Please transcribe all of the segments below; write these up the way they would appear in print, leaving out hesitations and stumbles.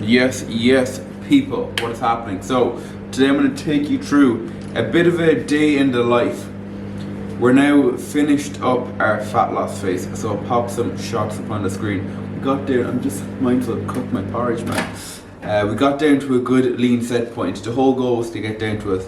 Yes, people, what is happening? So, today I'm going to take you through a bit of a day in the life. We're now finished up our fat loss phase, so I'll pop some shots up on the screen. We got down, I'm just mindful of cooking my porridge, man. We got down to a good lean set point. The whole goal was to get down to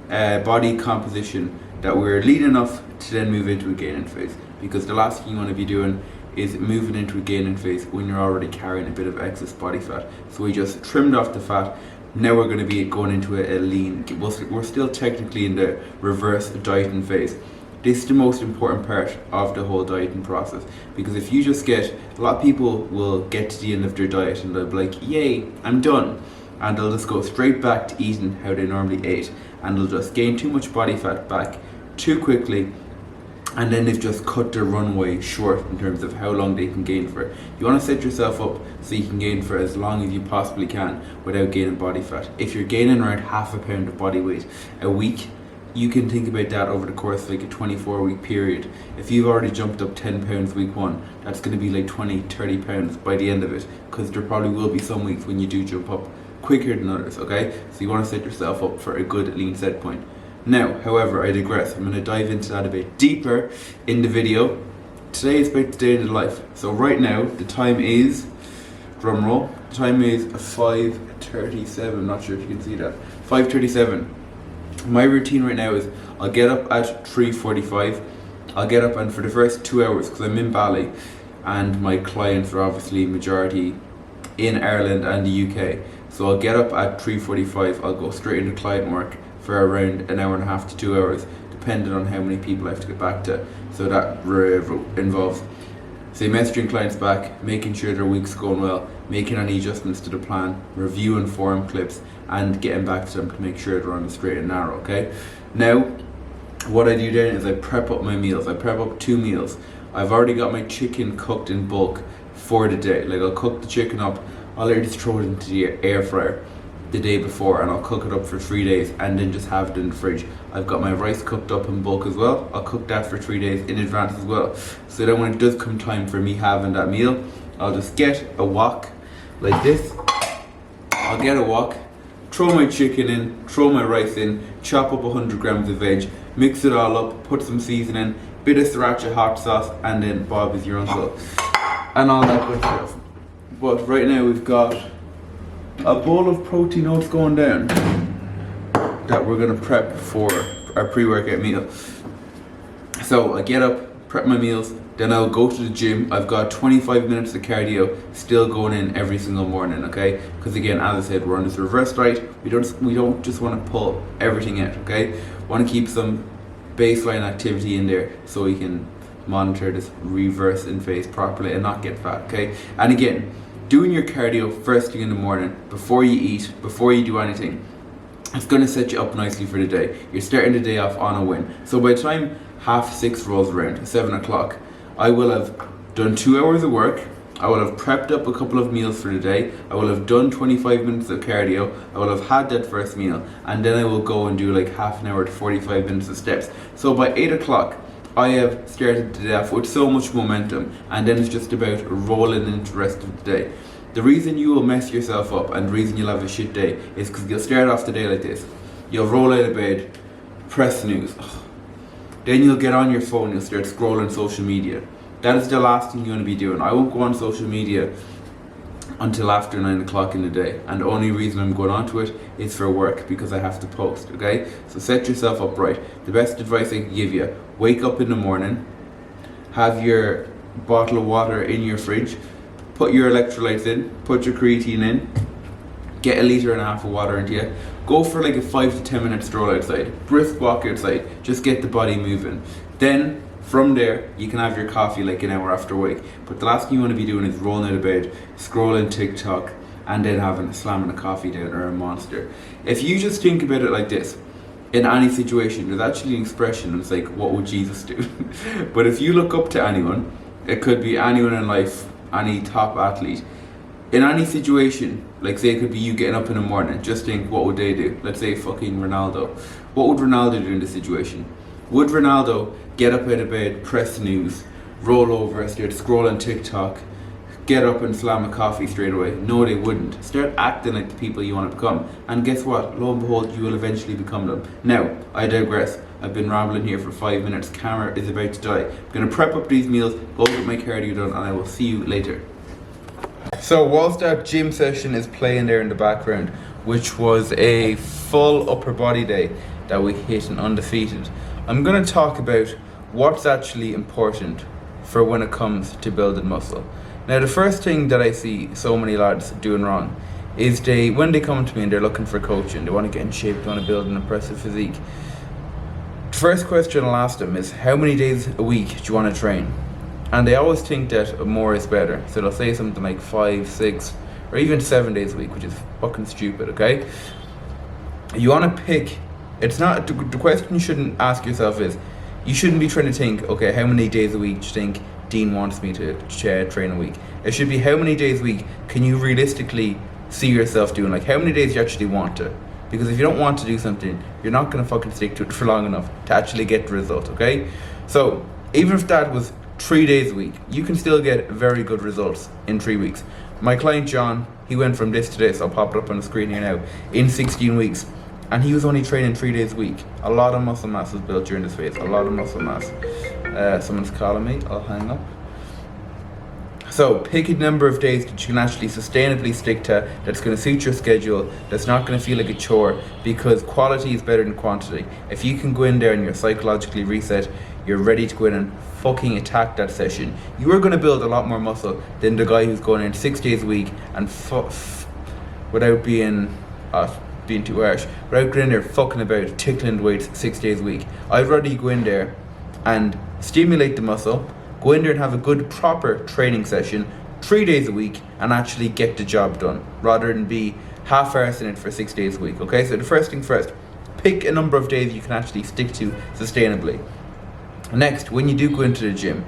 a body composition that we're lean enough to then move into a gaining phase. Because the last thing you want to be doing is moving into a gaining phase when you're already carrying a bit of excess body fat. So we just trimmed off the fat. Now we're going to be going into a lean. We're still technically in the reverse dieting phase. This is the most important part of the whole dieting process, because if you just get, a lot of people will get to the end of their diet and they'll be like, yay, I'm done. And they'll just go straight back to eating how they normally ate. And they'll just gain too much body fat back too quickly. And then they've just cut their runway short in terms of how long they can gain for. You want to set yourself up so you can gain for as long as you possibly can without gaining body fat. If you're gaining around half a pound of body weight a week, you can think about that over the course of like a 24-week period. If you've already jumped up 10 pounds week one, that's going to be like 20, 30 pounds by the end of it, because there probably will be some weeks when you do jump up quicker than others, okay? So you want to set yourself up for a good lean set point. Now, however, I digress. I'm going to dive into that a bit deeper in the video. Today is about the day in the life. So right now, the time is, drum roll, the time is 5:37. I'm not sure if you can see that. 5:37. My routine right now is I'll get up at 3:45. I'll get up, and for the first 2 hours, because I'm in Bali and my clients are obviously majority in Ireland and the UK. So I'll get up at 3:45. I'll go straight into client work for around an hour and a half to 2 hours, depending on how many people I have to get back to. So that involves, say, messaging clients back, making sure their week's going well, making any adjustments to the plan, reviewing forum clips, and getting back to them to make sure they're on the straight and narrow, okay? Now, what I do then is I prep up my meals. I prep up 2 meals. I've already got my chicken cooked in bulk for the day. Like, I'll cook the chicken up, I'll literally just throw it into the air fryer the day before, and I'll cook it up for 3 days and then just have it in the fridge. I've got my rice cooked up in bulk as well. I'll cook that for 3 days in advance as well. So then when it does come time for me having that meal, I'll just get a wok like this. I'll get a wok, throw my chicken in, throw my rice in, chop up 100 grams of veg, mix it all up, put some seasoning, bit of sriracha hot sauce, and then Bob is your uncle, and all that good stuff. But right now we've got a bowl of protein oats going down that we're going to prep for our pre-workout meal. So I get up, prep my meals, then I'll go to the gym. I've got 25 minutes of cardio still going in every single morning, okay? Because again, as I said, we're on this reverse diet. We don't just want to pull everything out, okay? We want to keep some baseline activity in there so we can monitor this reverse in phase properly and not get fat, okay? And again, doing your cardio first thing in the morning, before you eat, before you do anything, it's going to set you up nicely for the day. You're starting the day off on a win. So by the time 6:30 rolls around, 7 o'clock, I will have done 2 hours of work, I will have prepped up a couple of meals for the day, I will have done 25 minutes of cardio, I will have had that first meal, and then I will go and do like half an hour to 45 minutes of steps. So by 8 o'clock, I have started the day off with so much momentum, and then it's just about rolling into the rest of the day. The reason you will mess yourself up and the reason you'll have a shit day is because you'll start off the day like this. You'll roll out of bed, press snooze. Then you'll get on your phone, you'll start scrolling social media. That is the last thing you want to be doing. I won't go on social media until after 9 o'clock in the day, and the only reason I'm going onto it is for work, because I have to post, okay? So set yourself up right. The best advice I can give you, wake up in the morning, have your bottle of water in your fridge, put your electrolytes in, put your creatine in, get 1.5 liters of water into you, go for like a 5 to 10 minute stroll outside, brisk walk outside, just get the body moving. Then from there, you can have your coffee like an hour after wake. But the last thing you want to be doing is rolling out of bed, scrolling TikTok, and then slamming a coffee down or a Monster. If you just think about it like this, in any situation, there's actually an expression, and it's like, what would Jesus do? But if you look up to anyone, it could be anyone in life, any top athlete, in any situation, like say it could be you getting up in the morning, just think, what would they do? Let's say fucking Ronaldo. What would Ronaldo do in this situation? Would Ronaldo get up out of bed, press snooze, roll over, start scrolling TikTok, get up and slam a coffee straight away. No, they wouldn't. Start acting like the people you want to become. And guess what? Lo and behold, you will eventually become them. Now, I digress. I've been rambling here for 5 minutes. Camera is about to die. I'm going to prep up these meals, go get my cardio done, and I will see you later. So whilst that gym session is playing there in the background, which was a full upper body day that we hit and undefeated, I'm going to talk about what's actually important for when it comes to building muscle. Now, the first thing that I see so many lads doing wrong is when they come to me and they're looking for coaching, they want to get in shape, they want to build an impressive physique. The first question I'll ask them is, how many days a week do you want to train? And they always think that more is better. So they'll say something like 5, 6, or even 7 days a week, which is fucking stupid, okay? You want to pick, it's not, the question you shouldn't ask yourself is, you shouldn't be trying to think, okay, how many days a week do you think Dean wants me to train a week? It should be, how many days a week can you realistically see yourself doing? Like, how many days you actually want to? Because if you don't want to do something, you're not going to fucking stick to it for long enough to actually get the result, okay? So, even if that was 3 days a week, you can still get very good results in 3 weeks. My client John, he went from this to this, I'll pop it up on the screen here now, in 16 weeks. And he was only training 3 days a week. A lot of muscle mass was built during this phase, a lot of muscle mass. Someone's calling me, I'll hang up. So pick a number of days that you can actually sustainably stick to, that's going to suit your schedule, that's not going to feel like a chore, because quality is better than quantity. If you can go in there and you're psychologically reset, you're ready to go in and fucking attack that session, you are going to build a lot more muscle than the guy who's going in 6 days a week and without being too harsh, without going in there fucking about tickling the weights 6 days a week. I'd rather you go in there and stimulate the muscle, go in there and have a good proper training session 3 days a week and actually get the job done, rather than be half-arsing it for 6 days a week, okay? So the first thing first, pick a number of days you can actually stick to sustainably. Next, when you do go into the gym,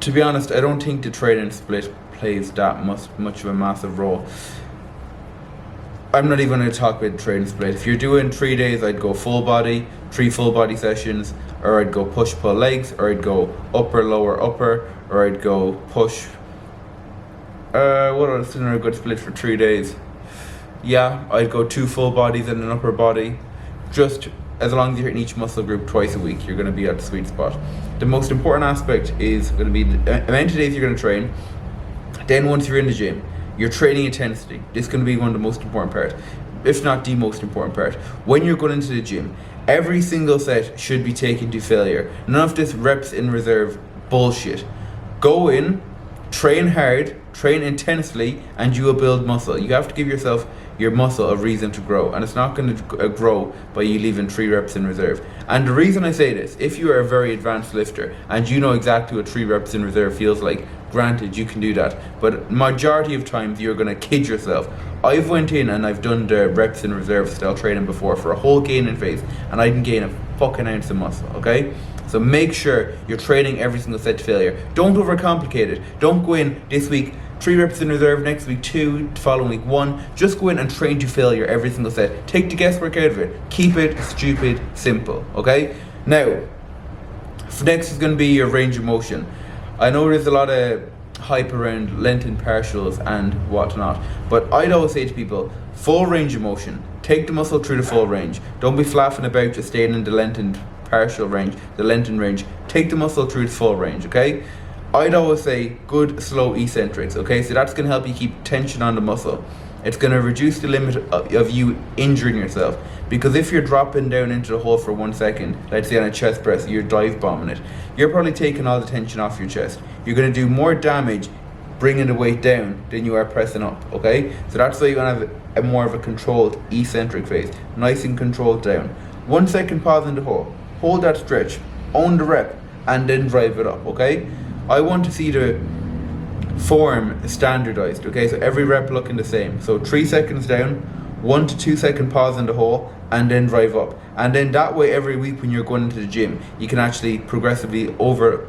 to be honest, I don't think the training split plays that much of a massive role. I'm not even going to talk about the training split. If you're doing 3 days, I'd go full body, 3 full body sessions, or I'd go push pull legs, or I'd go upper lower upper, or I'd go push. What else is another good split for 3 days? Yeah, I'd go 2 full bodies and an upper body. Just as long as you're hitting each muscle group twice a week, you're going to be at the sweet spot. The most important aspect is going to be the amount of days you're going to train. Then once you're in the gym, your training intensity. This is going to be one of the most important parts, if not the most important part. When you're going into the gym, every single set should be taken to failure. None of this reps in reserve bullshit. Go in, train hard, train intensely, and you will build muscle. You have to give yourself your muscle a reason to grow, and it's not going to grow by you leaving 3 reps in reserve. And the reason I say this, if you are a very advanced lifter and you know exactly what 3 reps in reserve feels like, granted, you can do that, but majority of times you're going to kid yourself. I've went in and I've done the reps in reserve style training before for a whole gaining phase, and I didn't gain a fucking ounce of muscle, okay? So make sure you're training every single set to failure. Don't overcomplicate it. Don't go in this week 3 reps in reserve, next week 2, the following week 1. Just go in and train to failure every single set. Take the guesswork out of it. Keep it stupid simple, okay? Now, next is going to be your range of motion. I know there's a lot of hype around lengthened partials and whatnot, but I'd always say to people, full range of motion. Take the muscle through the full range. Don't be flapping about just staying in the lengthened partial range, the lengthened range. Take the muscle through its full range, okay? I'd always say good slow eccentrics, okay? So that's going to help you keep tension on the muscle. It's going to reduce the limit of you injuring yourself, because if you're dropping down into the hole for 1 second, let's say on a chest press, you're dive bombing it, you're probably taking all the tension off your chest. You're going to do more damage bringing the weight down than you are pressing up, okay? So that's why you're going to have a more of a controlled eccentric phase, nice and controlled down. 1 second pause in the hole, hold that stretch, own the rep, and then drive it up, okay? I want to see the form standardized, okay? So every rep looking the same. So 3 seconds down, 1 to 2 second pause in the hole, and then drive up. And then that way, every week when you're going into the gym, you can actually progressively overload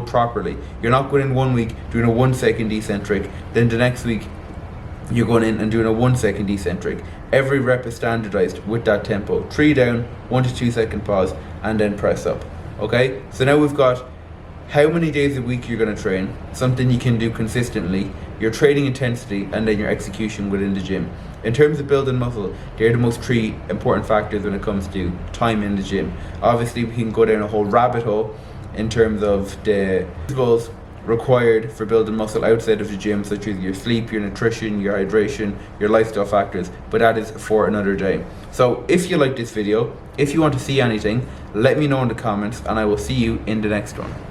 properly. You're not going in 1 week doing a 1 second eccentric, then the next week you're going in and doing a 1 second eccentric. Every rep is standardized with that tempo. 3 down, 1 to 2 second pause, and then press up, okay? So now we've got how many days a week you're going to train, something you can do consistently, your training intensity, and then your execution within the gym. In terms of building muscle, they're the most three important factors when it comes to time in the gym. Obviously, we can go down a whole rabbit hole in terms of the principles required for building muscle outside of the gym, such as your sleep, your nutrition, your hydration, your lifestyle factors, but that is for another day. So if you like this video, if you want to see anything, let me know in the comments, and I will see you in the next one.